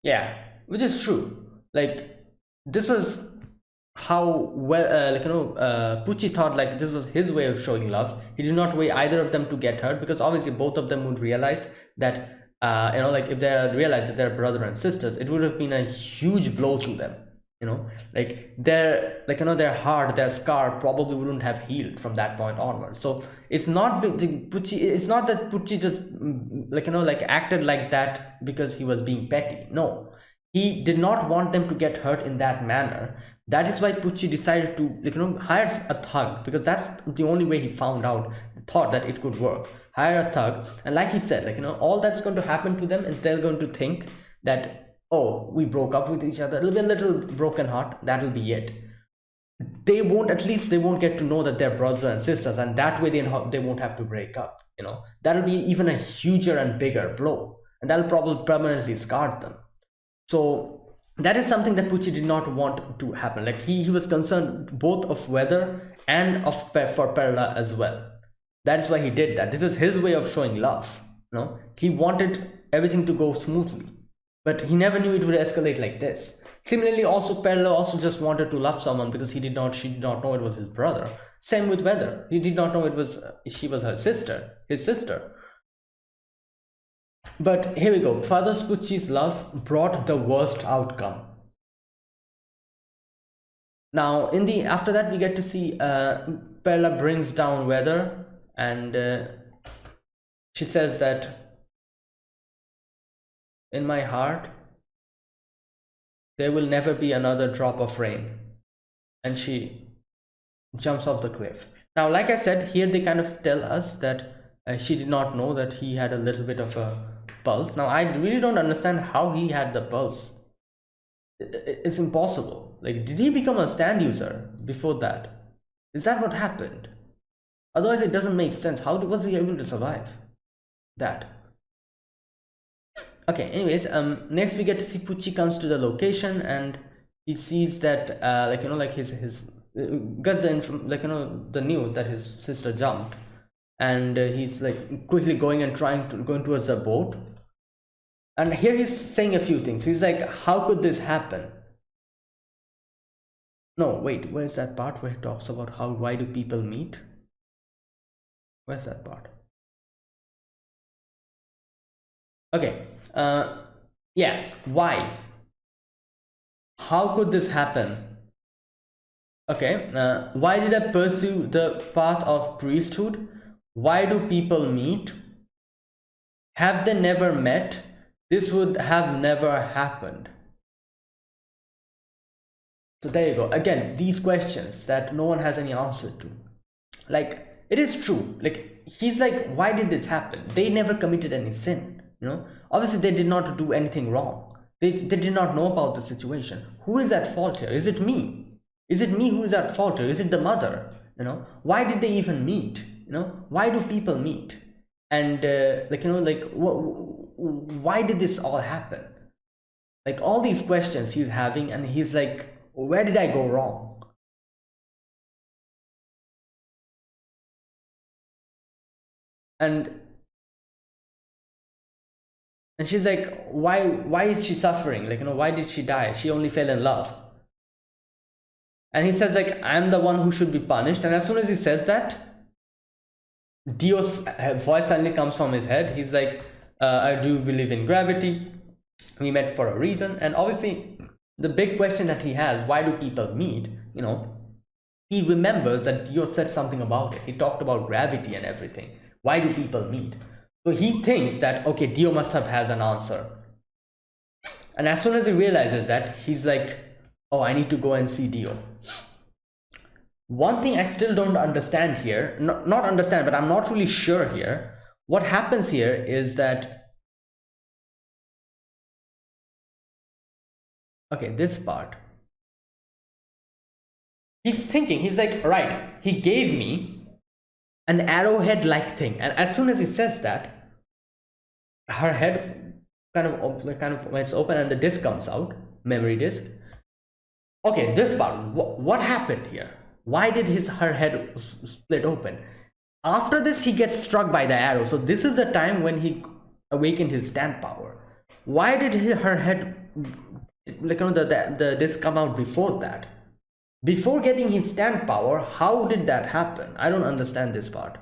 Yeah, which is true. Like, this was how well Pucci thought like this was his way of showing love. He did not wait either of them to get hurt, because obviously both of them would realize that like if they realized that they're brother and sisters, it would have been a huge blow to them. Like their heart, their scar probably wouldn't have healed from that point onwards. So it's not Pucci. It's not that Pucci just like acted like that because he was being petty. No, he did not want them to get hurt in that manner. That is why Pucci decided to hire a thug, because that's the only way he thought that it could work. Hire a thug, and like he said, all that's going to happen to them is they're going to think that, oh, we broke up with each other, it'll be a little broken heart, that'll be it. They won't get to know that they're brothers and sisters, and that way they won't have to break up. That'll be even a huger and bigger blow, and that'll probably permanently scar them. So that is something that Pucci did not want to happen. Like he was concerned both of weather and for Perla as well. That is why he did that. This is his way of showing love. He wanted everything to go smoothly, but he never knew it would escalate like this. Similarly, also Perla also just wanted to love someone because she did not know it was his brother. Same with Weather. He did not know she was his sister. But here we go. Father Pucci's love brought the worst outcome. Now, after that, we get to see Perla brings down Weather, and she says that in my heart there will never be another drop of rain, and she jumps off the cliff. Now, like I said, here they kind of tell us that she did not know that he had a little bit of a pulse. Now, I really don't understand how he had the pulse. It's impossible. Like, did he become a stand user before that? Is that what happened? Otherwise, it doesn't make sense. How was he able to survive that? Okay, anyways, next we get to see Pucci comes to the location, and he sees that his gets the news that his sister jumped, and he's like quickly going towards the boat. And here he's saying a few things. He's like, how could this happen? No, wait, where's that part where he talks about why do people meet? Where's that part? Okay, yeah, why? How could this happen? Okay, why did I pursue the path of priesthood? Why do people meet? Have they never met? This would have never happened. So there you go. Again, these questions that no one has any answer to. Like, it is true. Like, he's like, why did this happen? They never committed any sin. Obviously they did not do anything wrong. They did not know about the situation. Who is at fault here? Is it me? Is it me who is at fault here? Is it the mother? Why did they even meet? Why do people meet? And why did this all happen? Like, all these questions he's having, and he's like, where did I go wrong? And she's like, why is she suffering? Like, why did she die? She only fell in love. And he says, like, I'm the one who should be punished. And as soon as he says that, Dio's voice suddenly comes from his head. He's like, I do believe in gravity. We met for a reason. And obviously, the big question that he has, why do people meet? He remembers that Dio said something about it. He talked about gravity and everything. Why do people meet? So he thinks that, okay, Dio must have has an answer. And as soon as he realizes that, he's like, oh, I need to go and see Dio. One thing I still don't understand here, not understand, but I'm not really sure here. What happens here is that, okay, this part. He's thinking, he's like, right, he gave me an arrowhead-like thing. And as soon as he says that, her head kind of when it's open and the disc comes out, memory disc. Okay, this part, what happened here? Why did her head split open? After this, he gets struck by the arrow. So this is the time when he awakened his stand power. Why did her head, the disc come out before that? before getting his stand power. How did that happen? I don't understand this part,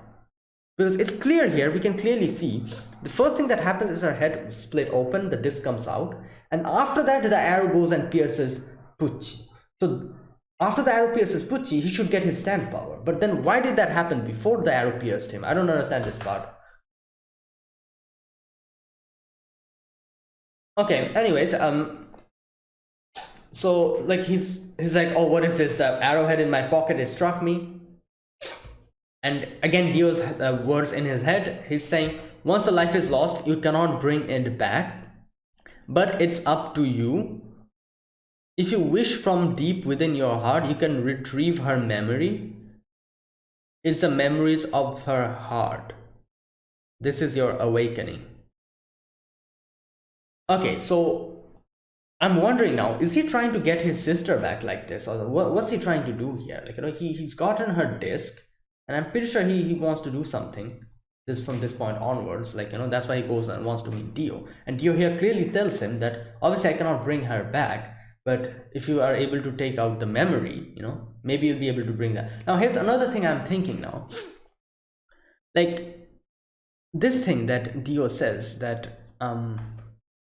because it's clear here, we can clearly see the first thing that happens is her head split open, the disc comes out, and after that the arrow goes and pierces Pucci. So after the arrow pierces Pucci, he should get his stand power. But then why did that happen before the arrow pierced him? I don't understand this part. Okay, anyways, so like he's like, oh, what is this, the arrowhead in my pocket, it struck me. And again, Dio's words in his head, he's saying, once a life is lost, you cannot bring it back, but it's up to you. If you wish from deep within your heart, you can retrieve her memory. It's the memories of her heart. This is your awakening. Okay, so I'm wondering now, is he trying to get his sister back like this? Or what's he trying to do here? Like, you know, he's gotten her disc, and I'm pretty sure he wants to do something this from this point onwards. Like, you know, that's why he goes and wants to meet Dio. And Dio here clearly tells him that obviously I cannot bring her back, but if you are able to take out the memory, you know, maybe you'll be able to bring that. Now, here's another thing I'm thinking now. Like, this thing that Dio says that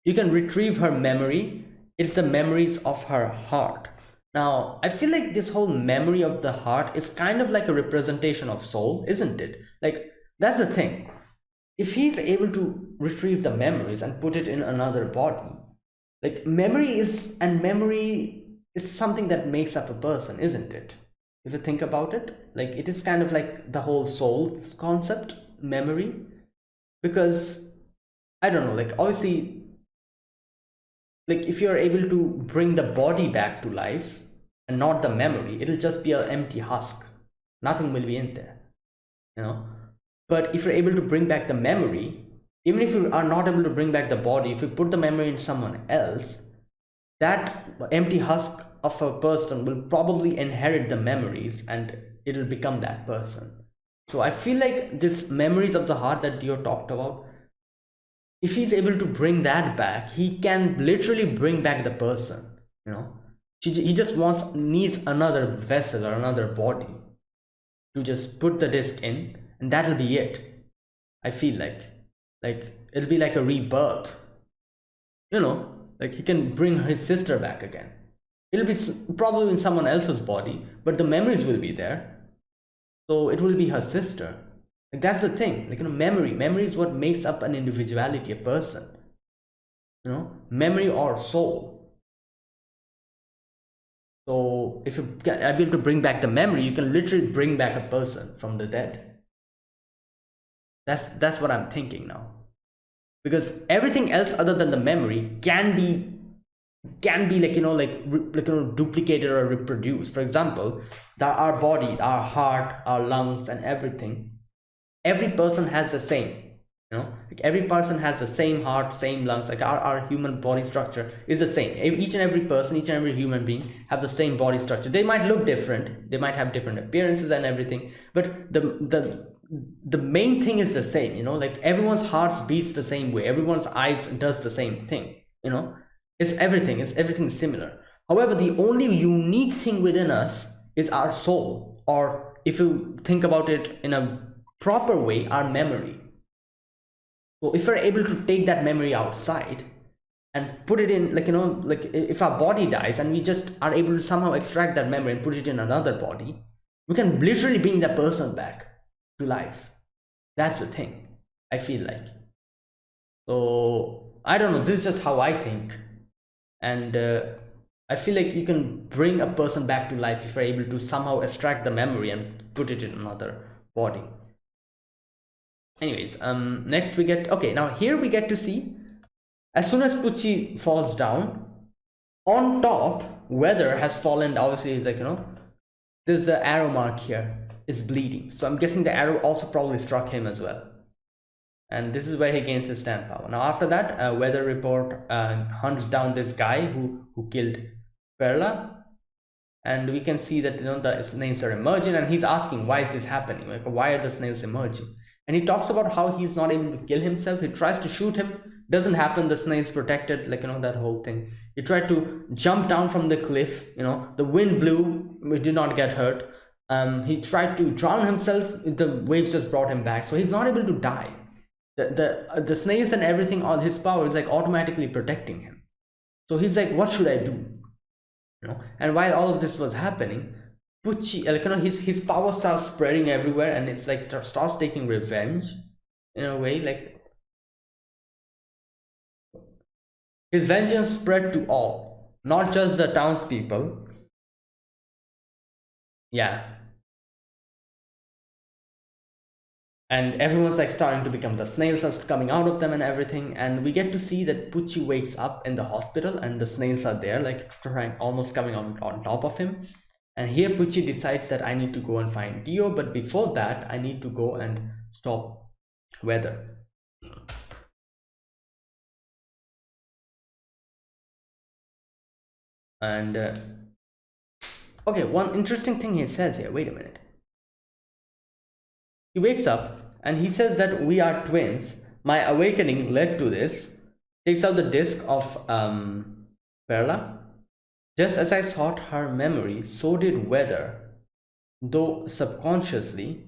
you can retrieve her memory, it's the memories of her heart. Now, I feel like this whole memory of the heart is kind of like a representation of soul, isn't it? Like, that's the thing. If he's able to retrieve the memories and put it in another body, like memory is something that makes up a person, isn't it? If you think about it, like it is kind of like the whole soul concept, memory. Because, I don't know, like obviously, like if you're able to bring the body back to life and not the memory, it'll just be an empty husk. Nothing will be in there, you know. But if you're able to bring back the memory, even if you are not able to bring back the body, if you put the memory in someone else, that empty husk of a person will probably inherit the memories and it'll become that person. So I feel like this memories of the heart that Dio talked about, if he's able to bring that back, he can literally bring back the person, you know. He just needs another vessel or another body to just put the disc in, and that'll be it. I feel like it'll be like a rebirth, you know. Like he can bring his sister back again. It'll be probably in someone else's body, but the memories will be there, so it will be her sister. Like that's the thing, like, you know, memory is what makes up an individuality, a person, you know, memory or soul. So if you are able to bring back the memory, you can literally bring back a person from the dead. That's what I'm thinking now, because everything else other than the memory can be like, you know, like you know, duplicated or reproduced. For example, our body, our heart, our lungs, and everything, every person has the same, you know, like every person has the same heart, same lungs. Like our human body structure is the same. Each and every person, each and every human being have the same body structure. They might look different, they might have different appearances and everything, but the main thing is the same, you know. Like everyone's hearts beats the same way, everyone's eyes does the same thing, you know. It's everything similar. However, the only unique thing within us is our soul, or if you think about it in a proper way, our memory. So if we're able to take that memory outside and put it in, like, you know, like if our body dies and we just are able to somehow extract that memory and put it in another body, we can literally bring that person back to life. That's the thing, I feel like. So I don't know, this is just how I think. And I feel like you can bring a person back to life if you're able to somehow extract the memory and put it in another body. Anyways, next we get, okay, now here we get to see, as soon as Pucci falls down, on top, Weather has fallen. Obviously, like, you know, there's an arrow mark here, is bleeding. So I'm guessing the arrow also probably struck him as well. And this is where he gains his stand power. Now after that, Weather Report hunts down this guy who killed Perla, and we can see that, you know, the snails are emerging, and he's asking, why is this happening? Like, why are the snails emerging? And he talks about how he's not able to kill himself. He tries to shoot him, doesn't happen. The snail's protected, like, that whole thing. He tried to jump down from the cliff, the wind blew, he did not get hurt. He tried to drown himself, the waves just brought him back, so he's not able to die. The snails and everything, all his power is like automatically protecting him. So he's like, what should I do? And while all of this was happening, Pucci, like, his power starts spreading everywhere, and it's like starts taking revenge in a way. Like, his vengeance spread to all, not just the townspeople. Yeah. And everyone's like starting to become, the snails are coming out of them and everything. And we get to see that Pucci wakes up in the hospital, and the snails are there, like trying, almost coming on top of him. And here Pucci decides that I need to go and find Dio, but before that I need to go and stop Weather. And okay, one interesting thing he says here, wait a minute. He wakes up and he says that we are twins. My awakening led to this. Takes out the disc of Perla. Just as I sought her memory, so did Weather, though subconsciously.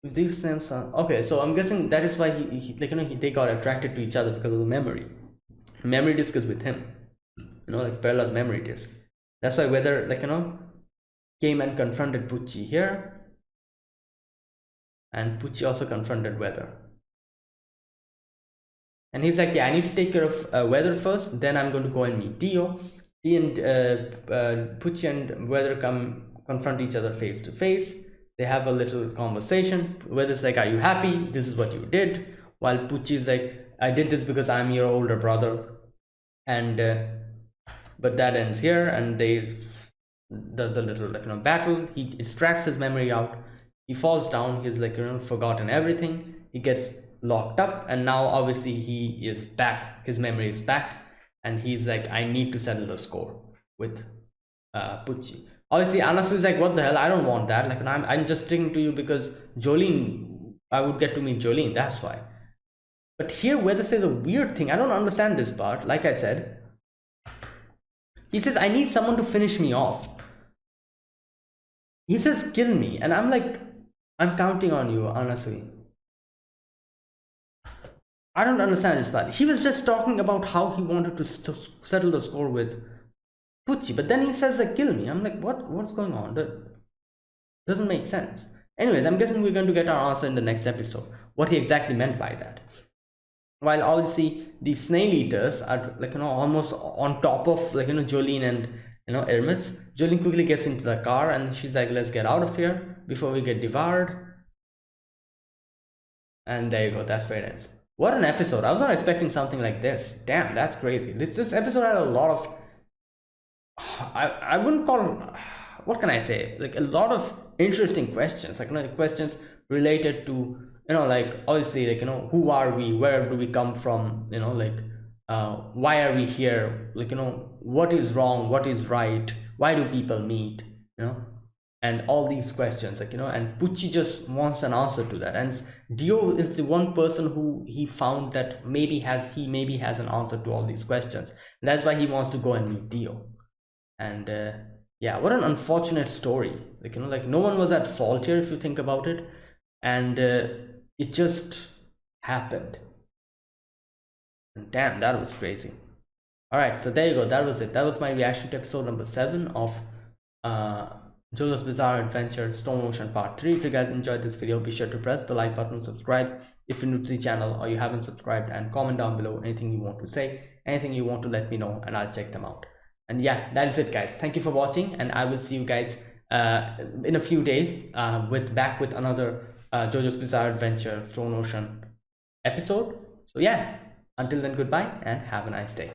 These things are okay. So I'm guessing that is why they got attracted to each other, because of the memory. Memory disc is with him. Like Perla's memory disc. That's why Weather, came and confronted Pucci here. And Pucci also confronted Weather. And he's like, yeah, I need to take care of Weather first, then I'm going to go and meet Dio. He and Pucci and Weather confront each other face to face. They have a little conversation. Weather's like, are you happy? This is what you did. While Pucci's like, I did this because I'm your older brother. And but that ends here, and does a little battle. He extracts his memory out. He falls down. He's forgotten everything. He gets locked up, and now obviously he is back. His memory is back, and he's like, I need to settle the score with Pucci. Obviously Anasu is like, what the hell, I don't want that. I'm just sticking to you because Jolene, I would get to meet Jolene, that's why. But here Weather says a weird thing. I don't understand this part. Like I said, he says, I need someone to finish me off. He says, kill me. And I'm like, I'm counting on you, honestly. I don't understand this part. He was just talking about how he wanted to settle the score with Pucci, but then he says, like, kill me. I'm like, what's going on? That doesn't make sense. Anyways, I'm guessing we're going to get our answer in the next episode, what he exactly meant by that. While obviously the snail eaters are almost on top of Jolene and Hermes. Jolene quickly gets into the car and she's like, let's get out of here before we get devoured. And there you go, that's where it ends. What an episode. I was not expecting something like this. Damn, that's crazy. This episode had a lot of, I wouldn't call, what can I say, a lot of interesting questions, questions related to obviously who are we, where do we come from, why are we here, what is wrong, what is right, why do people meet, and all these questions, and Pucci just wants an answer to that, and Dio is the one person who he found that maybe has an answer to all these questions. That's why he wants to go and meet Dio. And yeah, what an unfortunate story. No one was at fault here if you think about it, and it just happened. And damn, that was crazy. All right, so there you go, that was it. That was my reaction to episode number 7 of JoJo's Bizarre Adventure Stone Ocean Part 3. If you guys enjoyed this video, be sure to press the like button, subscribe if you're new to the channel or you haven't subscribed, and comment down below anything you want to say, anything you want to let me know, and I'll check them out. And yeah, that is it, guys. Thank you for watching, and I will see you guys in a few days back with another JoJo's Bizarre Adventure Stone Ocean episode. So yeah, until then, goodbye and have a nice day.